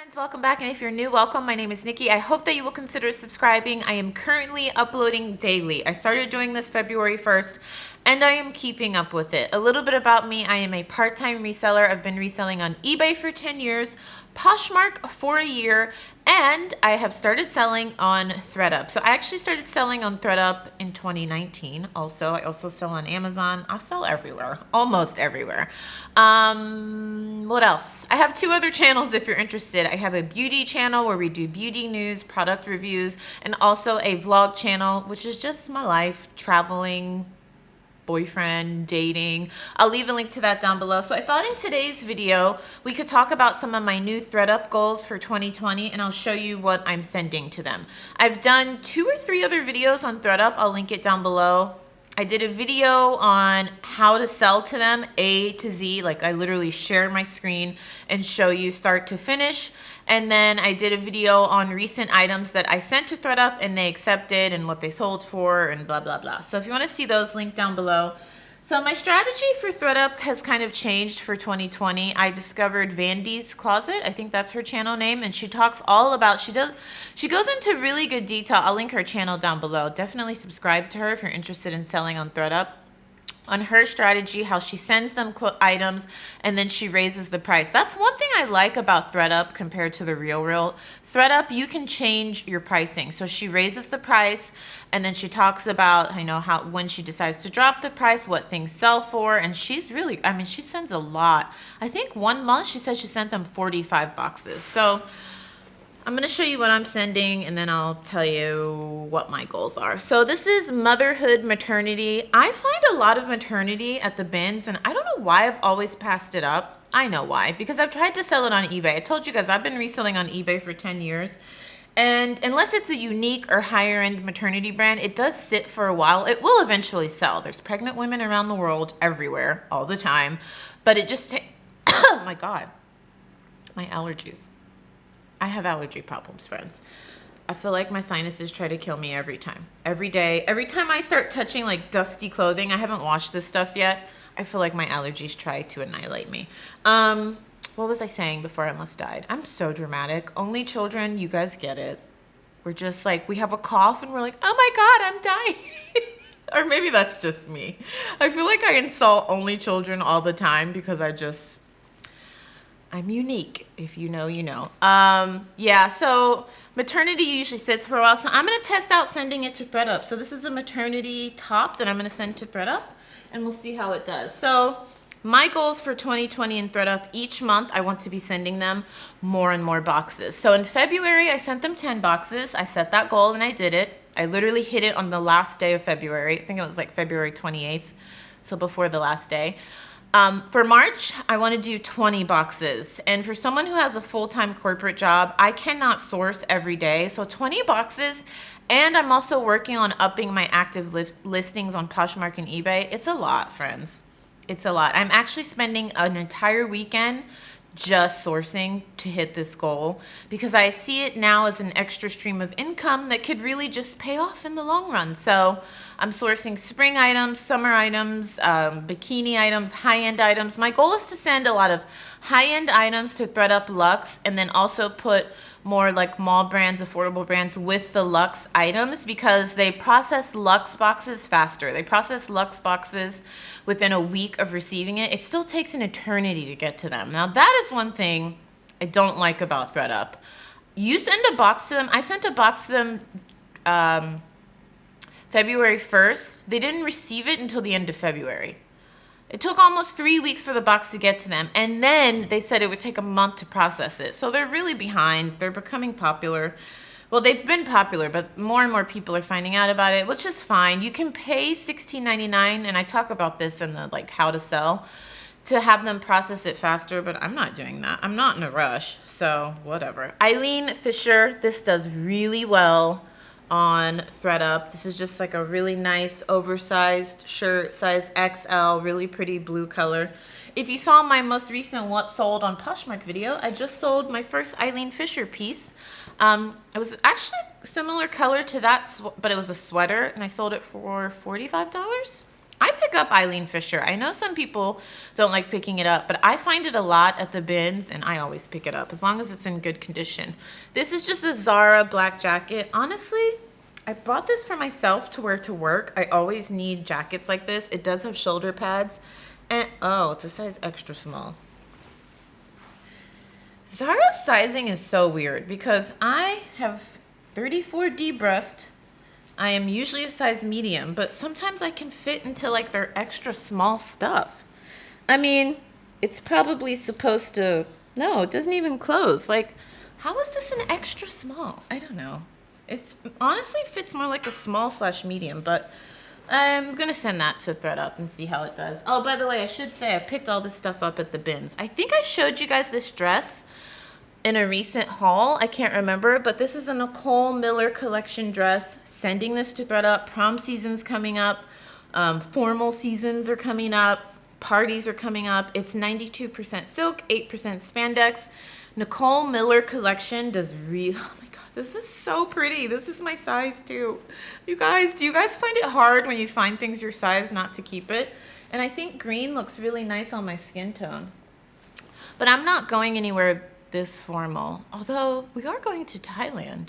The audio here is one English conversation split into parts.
Friends, welcome back, and if you're new, welcome. My name is Nikki. I hope that you will consider subscribing. I am currently uploading daily. I started doing this February 1st, and I am keeping up with it. A little bit about me: I am a part-time reseller. I've been reselling on eBay for 10 years, Poshmark for a year, and I have started selling on Thredup. So I actually started selling on Thredup in 2019. I also sell on Amazon. I sell everywhere, almost everywhere. What else? I have two other channels if you're interested. I have a beauty channel where we do beauty news, product reviews, and also a vlog channel, which is just my life, traveling, boyfriend, dating. I'll leave a link to that down below. So I thought in today's video we could talk about some of my new Thredup goals for 2020, and I'll show you what I'm sending to them. I've done 2 or 3 other videos on Thredup. I'll link it down below. I did a video on how to sell to them A to Z, like I literally share my screen and show you start to finish. And then I did a video on recent items that I sent to Thredup and they accepted and what they sold for and blah, blah, blah. So if you want to see those, link down below. So my strategy for Thredup has kind of changed for 2020. I discovered Vandy's Closet. I think that's her channel name. And she talks all about, she goes into really good detail. I'll link her channel down below. Definitely subscribe to her if you're interested in selling on Thredup. On her strategy, how she sends them items and then she raises the price. That's one thing I like about Thredup compared to the RealReal. Thredup, you can change your pricing. So she raises the price and then she talks about, how when she decides to drop the price, what things sell for. And she's really, she sends a lot. I think 1 month she said she sent them 45 boxes. So I'm going to show you what I'm sending, and then I'll tell you what my goals are. So this is Motherhood Maternity. I find a lot of maternity at the bins, and I don't know why I've always passed it up. I know why, because I've tried to sell it on eBay. I told you guys I've been reselling on eBay for 10 years. And unless it's a unique or higher end maternity brand, it does sit for a while. It will eventually sell. There's pregnant women around the world, everywhere, all the time. But it just oh my God, my allergies. I have allergy problems, friends. I feel like my sinuses try to kill me every time. Every day. Every time I start touching like dusty clothing, I haven't washed this stuff yet, I feel like my allergies try to annihilate me. What was I saying before I almost died? I'm so dramatic. Only children, you guys get it. We're just like, we have a cough and we're like, oh my God, I'm dying. Or maybe that's just me. I feel like I insult only children all the time because I'm unique. If you know, you know. Yeah, so maternity usually sits for a while. So I'm going to test out sending it to Thredup. So this is a maternity top that I'm going to send to Thredup, and we'll see how it does. So my goals for 2020 in Thredup, each month I want to be sending them more and more boxes. So in February, I sent them 10 boxes. I set that goal and I did it. I literally hit it on the last day of February. I think it was like February 28th. So before the last day. For March, I want to do 20 boxes. And for someone who has a full-time corporate job, I cannot source every day. So 20 boxes. And I'm also working on upping my active listings on Poshmark and eBay. It's a lot, friends. It's a lot. I'm actually spending an entire weekend just sourcing to hit this goal because I see it now as an extra stream of income that could really just pay off in the long run. So I'm sourcing spring items, summer items, bikini items, high-end items. My goal is to send a lot of high-end items to Thredup Luxe and then also put more like mall brands, affordable brands with the Luxe items because they process Luxe boxes faster. They process Luxe boxes within a week of receiving it. It still takes an eternity to get to them. Now that is one thing I don't like about Thredup. You send a box to them. I sent a box to them February 1st. They didn't receive it until the end of February. It took almost 3 weeks for the box to get to them. And then they said it would take a month to process it. So they're really behind. They're becoming popular. Well, they've been popular, but more and more people are finding out about it, which is fine. You can pay $16.99, and I talk about this in the like how to sell, to have them process it faster, but I'm not doing that. I'm not in a rush, so whatever. Eileen Fisher, this does really well on Thredup. This is just like a really nice oversized shirt, size XL, really pretty blue color. If you saw my most recent What Sold on Poshmark video, I just sold my first Eileen Fisher piece. It was actually similar color to that, but it was a sweater, and I sold it for $45. I pick up Eileen Fisher. I know some people don't like picking it up, but I find it a lot at the bins, and I always pick it up as long as it's in good condition. This is just a Zara black jacket. Honestly, I bought this for myself to wear to work. I always need jackets like this. It does have shoulder pads. And oh, it's a size extra small. Zara's sizing is so weird because I have 34D breast. I am usually a size medium, but sometimes I can fit into like their extra small stuff. I mean, it's probably supposed to, no, it doesn't even close. Like, how is this an extra small? I don't know. It's honestly fits more like a small / medium, but I'm going to send that to Thredup and see how it does. Oh, by the way, I should say I picked all this stuff up at the bins. I think I showed you guys this dress in a recent haul. I can't remember, but this is a Nicole Miller collection dress. Sending this to Thredup. Prom season's coming up. Formal seasons are coming up. Parties are coming up. It's 92% silk, 8% spandex. Nicole Miller collection does really, oh my God, this is so pretty. This is my size too. You guys, do you guys find it hard when you find things your size not to keep it? And I think green looks really nice on my skin tone. But I'm not going anywhere this formal, although we are going to Thailand.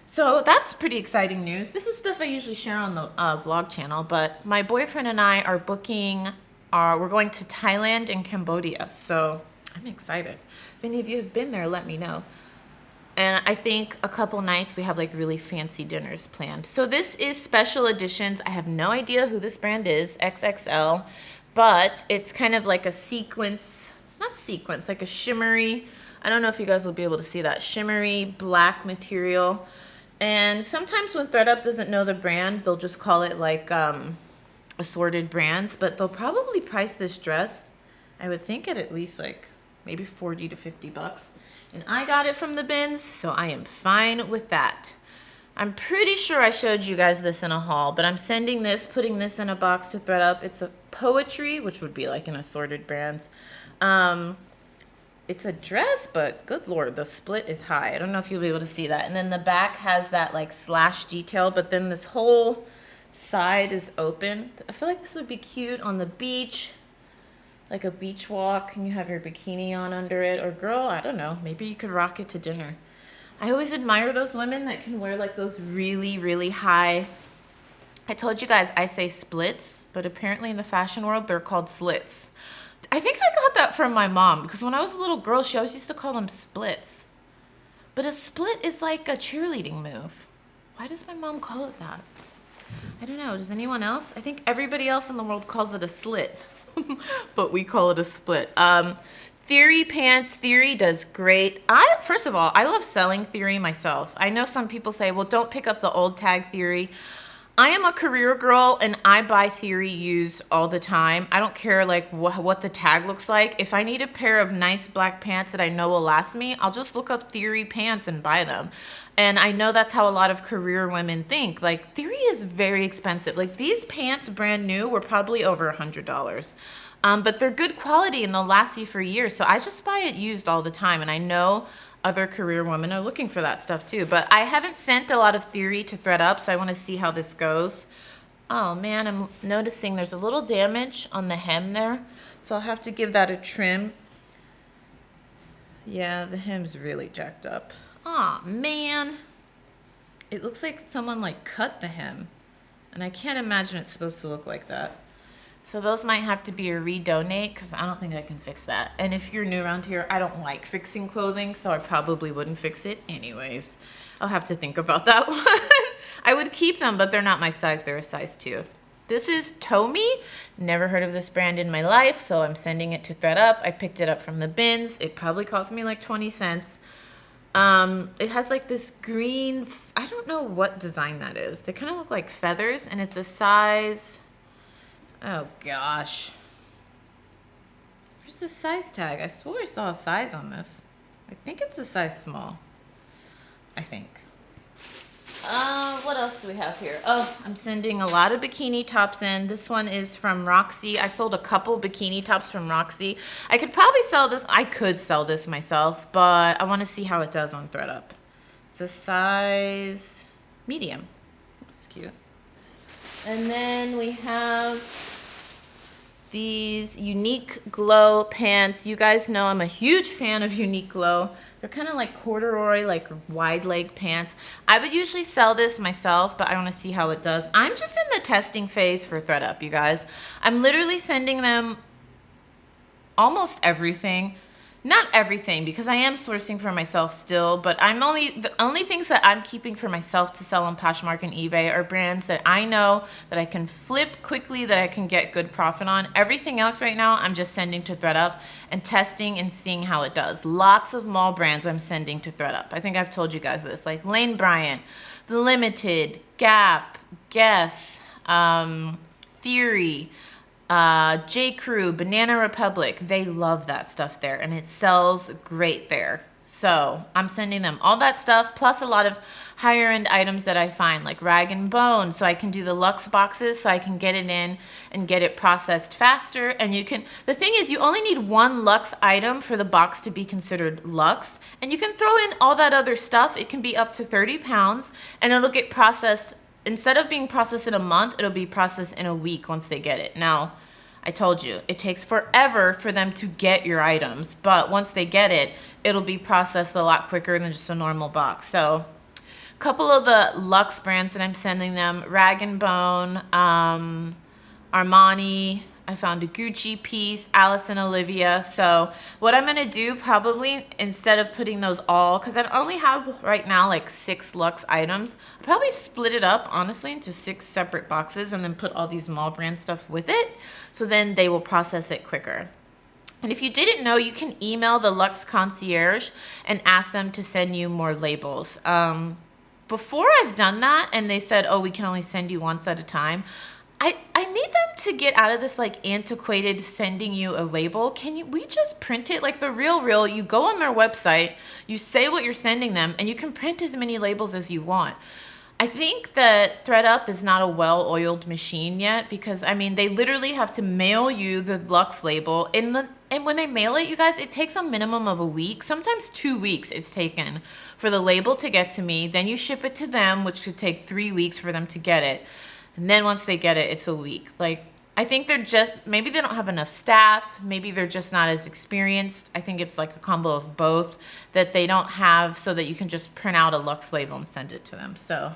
So that's pretty exciting news. This is stuff I usually share on the vlog channel, but my boyfriend and I are booking, we're going to Thailand and Cambodia, so I'm excited. If any of you have been there, let me know. And I think a couple nights we have like really fancy dinners planned. So this is special editions. I have no idea who this brand is, XXL, but it's kind of like a sequence, not sequence, like a shimmery, I don't know if you guys will be able to see that, shimmery black material. And sometimes when Thredup doesn't know the brand, they'll just call it like assorted brands, but they'll probably price this dress, I would think at least like maybe 40 to 50 bucks. And I got it from the bins, so I am fine with that. I'm pretty sure I showed you guys this in a haul, but I'm sending this, putting this in a box to Thredup. It's a Poetry, which would be like an assorted brands. It's a dress, but good Lord, the split is high. I don't know if you'll be able to see that. And then the back has that like slash detail, but then this whole side is open. I feel like this would be cute on the beach, like a beach walk, and you have your bikini on under it. Or girl, I don't know, maybe you could rock it to dinner. I always admire those women that can wear like those really, really high. I told you guys I say splits, but apparently in the fashion world, they're called slits. I think I got that from my mom because when I was a little girl, she always used to call them splits. But a split is like a cheerleading move. Why does my mom call it that? I don't know. Does anyone else? I think everybody else in the world calls it a slit, but we call it a split. Theory pants. Theory does great. First of all, I love selling Theory myself. I know some people say, well, don't pick up the old tag Theory. I am a career girl and I buy Theory used all the time. I don't care like what the tag looks like. If I need a pair of nice black pants that I know will last me, I'll just look up Theory pants and buy them. And I know that's how a lot of career women think. Like Theory is very expensive. Like these pants brand new were probably over $100. But they're good quality and they'll last you for years. So I just buy it used all the time. And I know other career women are looking for that stuff too. But I haven't sent a lot of Theory to Thredup, so I want to see how this goes. Oh man, I'm noticing there's a little damage on the hem there. So I'll have to give that a trim. Yeah, the hem's really jacked up. Aw, man. It looks like someone like cut the hem. And I can't imagine it's supposed to look like that. So those might have to be a redonate because I don't think I can fix that. And if you're new around here, I don't like fixing clothing, so I probably wouldn't fix it anyways. I'll have to think about that one. I would keep them, but they're not my size. They're a size 2. This is Tomi. Never heard of this brand in my life, so I'm sending it to Thredup. I picked it up from the bins. It probably cost me like 20 cents. It has like this green, I don't know what design that is. They kind of look like feathers, and it's a size... Oh gosh. Where's the size tag? I swore I saw a size on this. I think it's a size small. I think. What else do we have here? Oh, I'm sending a lot of bikini tops in. This one is from Roxy. I've sold a couple bikini tops from Roxy. I could probably sell this. I could sell this myself, but I want to see how it does on Thredup. It's a size medium. That's cute. And then we have these Unique Glow pants. You guys know I'm a huge fan of Unique Glow. They're kind of like corduroy, like wide leg pants. I would usually sell this myself, but I want to see how it does. I'm just in the testing phase for Thredup, you guys. I'm literally sending them almost everything. Not everything, because I am sourcing for myself still, but the only things that I'm keeping for myself to sell on Poshmark and eBay are brands that I know that I can flip quickly, that I can get good profit on. Everything else right now, I'm just sending to Thredup and testing and seeing how it does. Lots of mall brands I'm sending to Thredup. I think I've told you guys this, like Lane Bryant, The Limited, Gap, Guess, Theory, J. Crew, Banana Republic. They love that stuff there, and it sells great there. So I'm sending them all that stuff, plus a lot of higher end items that I find, like Rag and Bone, so I can do the luxe boxes, so I can get it in and get it processed faster. And you can, the thing is, you only need one luxe item for the box to be considered luxe, and you can throw in all that other stuff. It can be up to 30 pounds, and it'll get processed. Instead of being processed in a month, it'll be processed in a week once they get it. Now, I told you, it takes forever for them to get your items, but once they get it, it'll be processed a lot quicker than just a normal box. So, a couple of the luxe brands that I'm sending them, Rag & Bone, Armani, I found a Gucci piece, Alice and Olivia. So what I'm gonna do probably, instead of putting those all, because I only have right now like 6 luxe items, I'll probably split it up honestly into 6 separate boxes and then put all these mall brand stuff with it. So then they will process it quicker. And if you didn't know, you can email the Luxe Concierge and ask them to send you more labels. Before I've done that and they said, oh, we can only send you once at a time, I need them to get out of this like antiquated sending you a label. We just print it like the real, you go on their website, you say what you're sending them, and you can print as many labels as you want. I think that Thredup is not a well-oiled machine yet, because I mean, they literally have to mail you the Luxe label, and when they mail it, you guys, it takes a minimum of a week, sometimes 2 weeks it's taken for the label to get to me. Then you ship it to them, which could take 3 weeks for them to get it. And then once they get it, it's a week. Like, I think maybe they don't have enough staff. Maybe they're just not as experienced. I think it's like a combo of both that they don't have, so that you can just print out a Luxe label and send it to them. So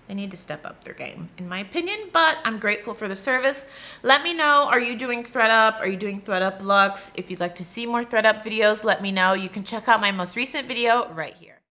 they need to step up their game, in my opinion, but I'm grateful for the service. Let me know, are you doing Thredup? Are you doing Thredup Luxe? If you'd like to see more Thredup videos, let me know. You can check out my most recent video right here.